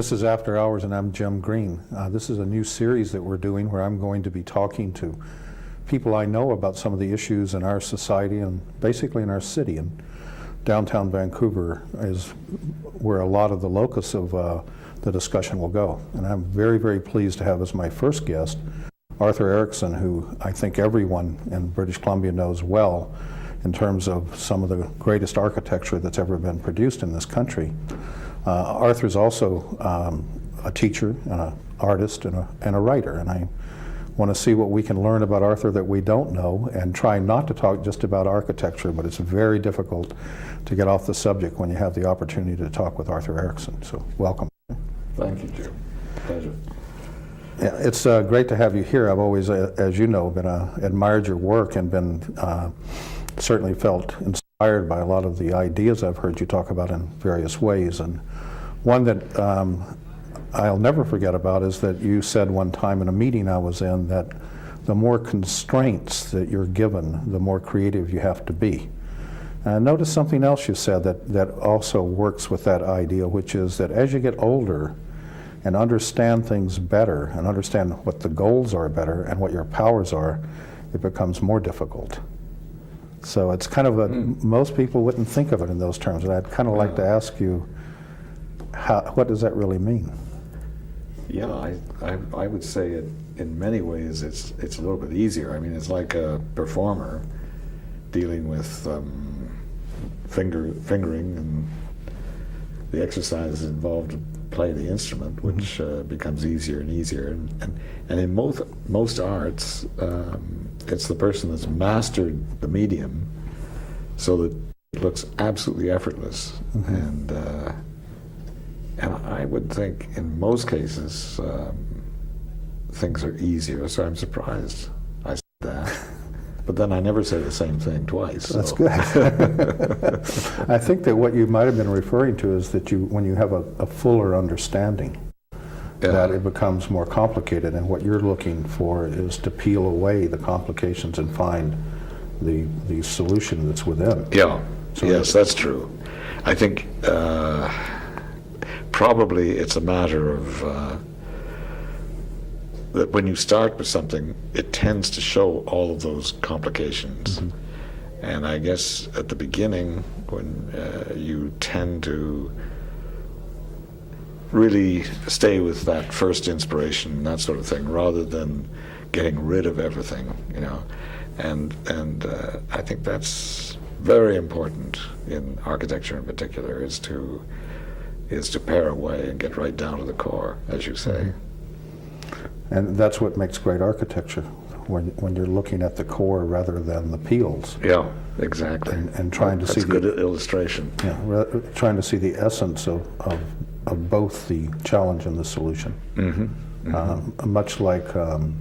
This is After Hours, and I'm Jim Green. This is a new series that we're doing where I'm going to be talking to people I know about some of the issues in our society and basically in our city. And downtown Vancouver is where a lot of the locus of the discussion will go. And I'm very, very pleased to have as my first guest Arthur Erickson, who I think everyone in British Columbia knows well in terms of some of the greatest architecture that's ever been produced in this country. Arthur's also a teacher and an artist and a writer, and I want to see what we can learn about Arthur that we don't know, and try not to talk just about architecture, but it's very difficult to get off the subject when you have the opportunity to talk with Arthur Erickson. So welcome. Thank you, Jim. Pleasure. Yeah, it's great to have you here. I've always, as you know, been admired your work and been certainly felt inspired by a lot of the ideas I've heard you talk about in various ways. And one that I'll never forget about is that you said one time in a meeting I was in that the more constraints that you're given, the more creative you have to be. And notice something else you said that also works with that idea, which is that as you get older and understand things better and understand what the goals are better and what your powers are, it becomes more difficult. So it's kind of most people wouldn't think of it in those terms, and I'd kind of like to ask you, what does that really mean? Yeah, I would say it in many ways it's a little bit easier. I mean, it's like a performer dealing with fingering and the exercises involved to play the instrument, which becomes easier and easier. And in most arts, it's the person that's mastered the medium so that it looks absolutely effortless. And I would think in most cases things are easier, so I'm surprised I said that. But then I never say the same thing twice. So. That's good. I think that what you might have been referring to is that when you have a fuller understanding, that it becomes more complicated, and what you're looking for is to peel away the complications and find the solution that's within. Yeah, so yes, that's true. I think probably it's a matter of that when you start with something, it tends to show all of those complications. And I guess at the beginning, when you tend to really stay with that first inspiration, that sort of thing, rather than getting rid of everything, you know. And I think that's very important in architecture in particular, is to pare away and get right down to the core, as you say. And that's what makes great architecture, when you're looking at the core rather than the peels. Yeah, exactly. And trying to see that's a good illustration. Yeah, trying to see the essence of both the challenge and the solution. Much like some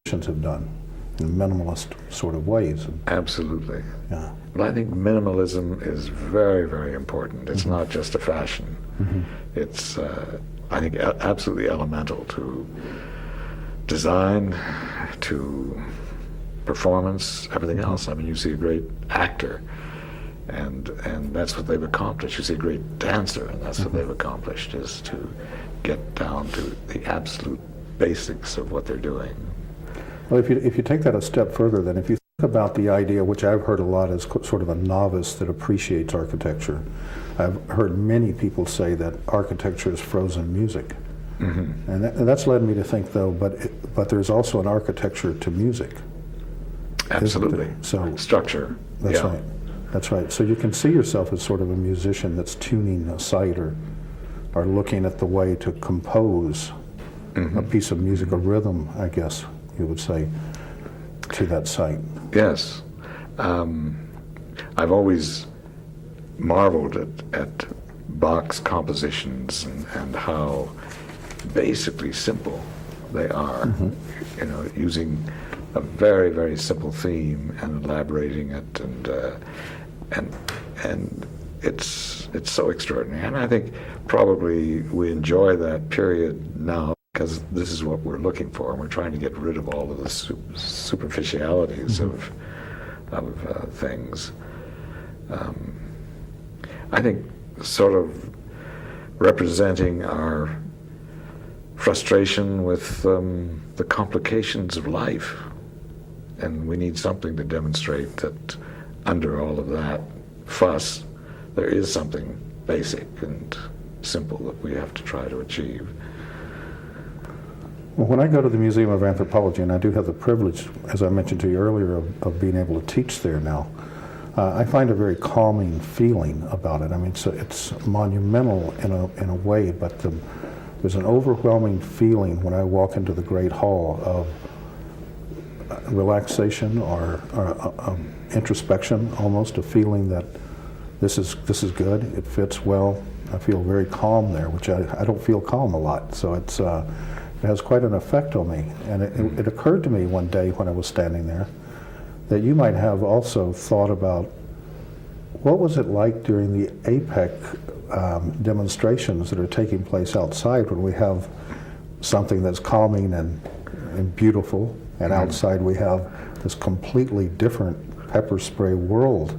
musicians have done in minimalist sort of ways. Absolutely. Yeah. But I think minimalism is very, very important. It's not just a fashion. It's, I think, absolutely elemental to design, to performance, everything else. I mean, you see a great actor, and that's what they've accomplished. You see a great dancer, and that's what they've accomplished, is to get down to the absolute basics of what they're doing. Well, if you take that a step further, then if you think about the idea, which I've heard a lot as sort of a novice that appreciates architecture, I've heard many people say that architecture is frozen music. And that's led me to think, though, but there's also an architecture to music. Absolutely. So structure. That's right. That's right. So you can see yourself as sort of a musician that's tuning a site or looking at the way to compose a piece of music, a rhythm, I guess you would say, to that site. Yes. I've always marveled at Bach's compositions and how basically simple they are. You know, using a very, very simple theme and elaborating it, and it's so extraordinary. And I think probably we enjoy that period now because this is what we're looking for, and we're trying to get rid of all of the superficialities of things. I think sort of representing our frustration with the complications of life. And we need something to demonstrate that under all of that fuss, there is something basic and simple that we have to try to achieve. Well, when I go to the Museum of Anthropology, and I do have the privilege, as I mentioned to you earlier, of being able to teach there now, I find a very calming feeling about it. I mean, it's monumental in a way, but there's an overwhelming feeling when I walk into the Great Hall of relaxation or introspection, almost a feeling that this is good, it fits well. I feel very calm there, which I don't feel calm a lot, so it has quite an effect on me. And it occurred to me one day when I was standing there that you might have also thought about what was it like during the APEC demonstrations that are taking place outside when we have something that's calming and beautiful, and outside we have this completely different pepper spray world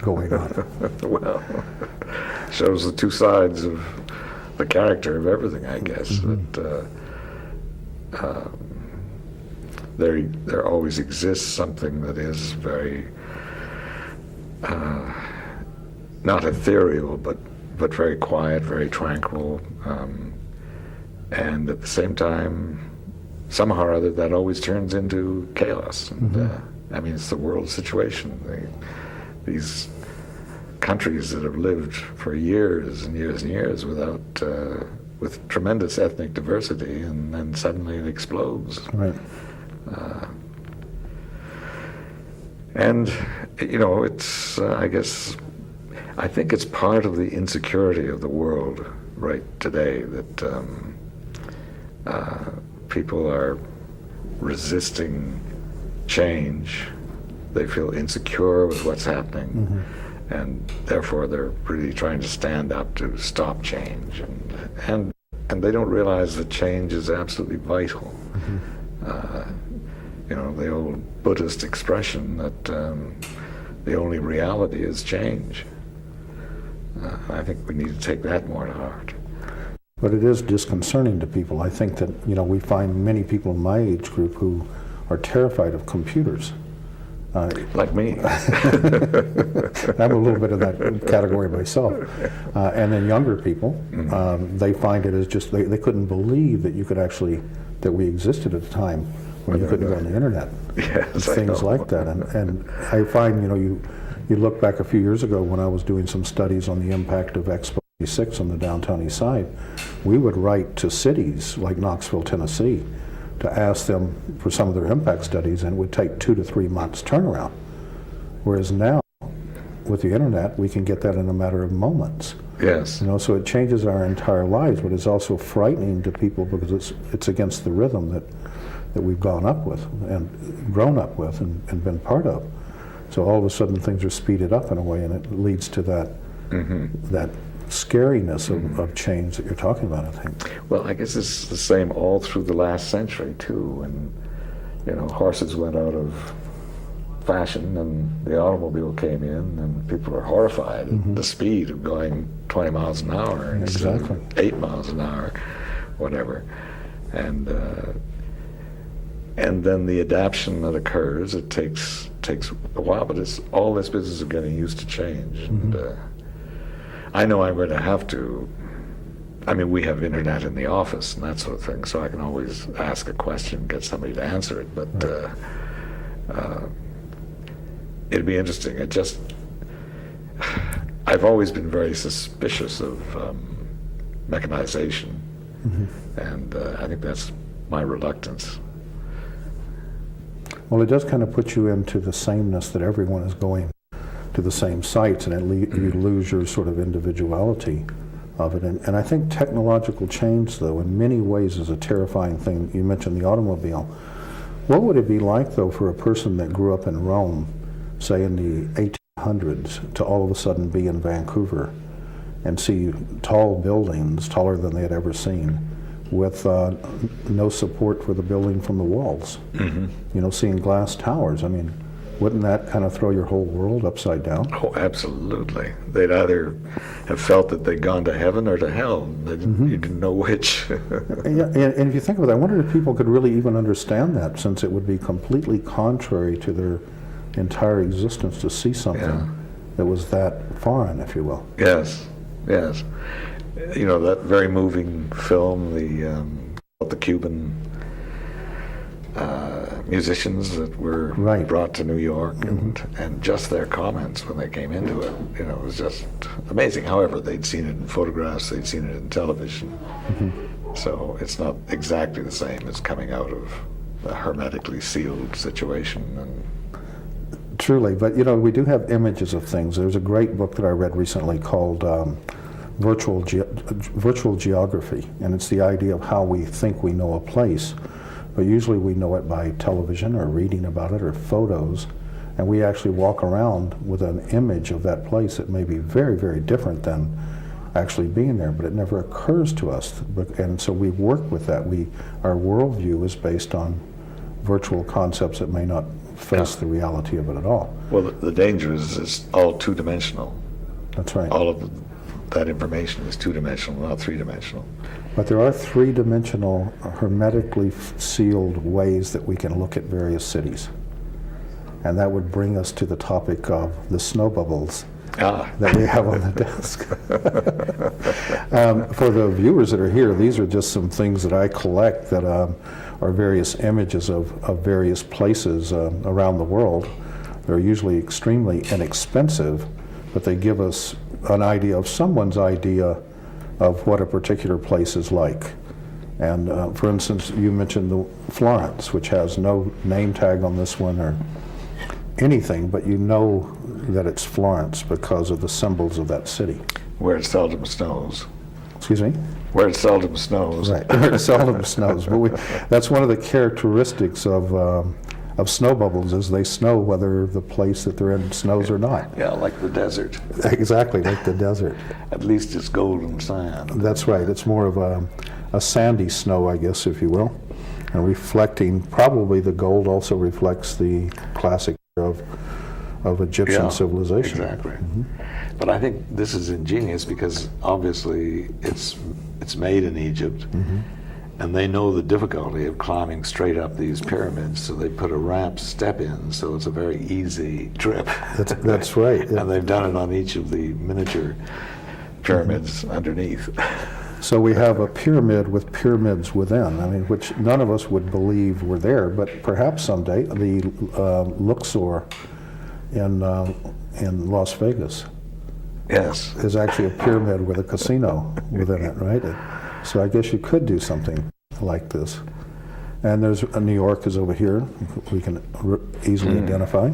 going on. Well, shows the two sides of the character of everything, I guess. That there always exists something that is very not ethereal, but very quiet, very tranquil, and at the same time, somehow or other, that always turns into chaos. And, I mean, it's the world situation. These countries that have lived for years and years and years with tremendous ethnic diversity, and then suddenly it explodes. Right. And, it's, I think it's part of the insecurity of the world right today that people are resisting change. They feel insecure with what's happening, and therefore they're really trying to stand up to stop change. And they don't realize that change is absolutely vital. The old Buddhist expression that the only reality is change. I think we need to take that more to heart. But it is disconcerting to people. I think that, we find many people in my age group who are terrified of computers. Like me. I'm a little bit of that category myself. And then younger people, they find it as just, they couldn't believe that you could actually, that we existed at the time when you couldn't go on the internet. Yes, things like that. And I find, you look back a few years ago when I was doing some studies on the impact of Expo 86 on the downtown east side, we would write to cities like Knoxville, Tennessee, to ask them for some of their impact studies, and it would take 2 to 3 months turnaround. Whereas now, with the internet, we can get that in a matter of moments. Yes. So it changes our entire lives, but it's also frightening to people because it's against the rhythm that we've gone up with and grown up with and been part of. So all of a sudden things are speeded up in a way, and it leads to that that scariness of change that you're talking about, I think. Well, I guess it's the same all through the last century too, and horses went out of fashion and the automobile came in, and people are horrified at the speed of going 20 miles an hour instead of 8 miles an hour, whatever. And then the adaptation that occurs, it takes a while, but it's all this business of getting used to change. And I know I'm going to have to, we have internet in the office and that sort of thing, so I can always ask a question, get somebody to answer it, but it'd be interesting. I've always been very suspicious of mechanization, and I think that's my reluctance. Well, it does kind of put you into the sameness that everyone is going to the same sites, and you lose your sort of individuality of it. And I think technological change, though, in many ways is a terrifying thing. You mentioned the automobile. What would it be like, though, for a person that grew up in Rome, say in the 1800s, to all of a sudden be in Vancouver and see tall buildings, taller than they had ever seen, with no support for the building from the walls? Seeing glass towers. Wouldn't that kind of throw your whole world upside down? Oh, absolutely. They'd either have felt that they'd gone to heaven or to hell. You didn't know which. And if you think about it, I wonder if people could really even understand that, since it would be completely contrary to their entire existence to see something that was that foreign, if you will. Yes, yes. You know, that very moving film, the Cuban musicians that were brought to New York, and just their comments when they came into it, you know, it was just amazing. However, they'd seen it in photographs, they'd seen it in television, so it's not exactly the same as coming out of a hermetically sealed situation. And truly, but you know, we do have images of things. There's a great book that I read recently called Virtual Geography, and it's the idea of how we think we know a place. But usually we know it by television or reading about it or photos, and we actually walk around with an image of that place that may be very, very different than actually being there, but it never occurs to us. And so we work with that. Our worldview is based on virtual concepts that may not face the reality of it at all. Well, the danger is it's all two-dimensional. That's right. All of that information is two-dimensional, not three-dimensional. But there are three-dimensional, hermetically sealed ways that we can look at various cities. And that would bring us to the topic of the snow bubbles that we have on the desk. For the viewers that are here, these are just some things that I collect that are various images of various places around the world. They're usually extremely inexpensive, but they give us an idea of someone's idea of what a particular place is like. And for instance, you mentioned the Florence, which has no name tag on this one or anything, but you know that it's Florence because of the symbols of that city. Where it seldom snows. Excuse me? Where it seldom snows. Right, where it seldom snows. But that's one of the characteristics of snow bubbles, is they snow whether the place that they're in snows or not. Yeah, like the desert. Exactly, like the desert. At least it's golden sand. That's right. It's more of a sandy snow, I guess, if you will. And reflecting, probably the gold also reflects the classic of Egyptian civilization. Exactly. But I think this is ingenious because obviously it's made in Egypt, and they know the difficulty of climbing straight up these pyramids, so they put a ramp step in, so it's a very easy trip. That's right. And they've done it on each of the miniature pyramids underneath. So we have a pyramid with pyramids within, I mean, which none of us would believe were there, but perhaps someday. The Luxor in Las Vegas is actually a pyramid with a casino within it, right? So I guess you could do something like this. And there's New York is over here, we can easily identify.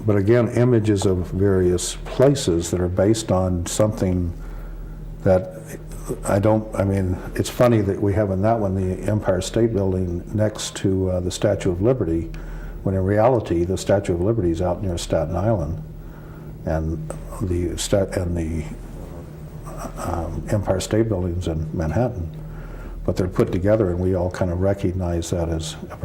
But again, images of various places that are based on something that I mean, it's funny that we have in that one the Empire State Building next to the Statue of Liberty, when in reality the Statue of Liberty is out near Staten Island, and the Empire State Building's in Manhattan. But they're put together, and we all kind of recognize that as a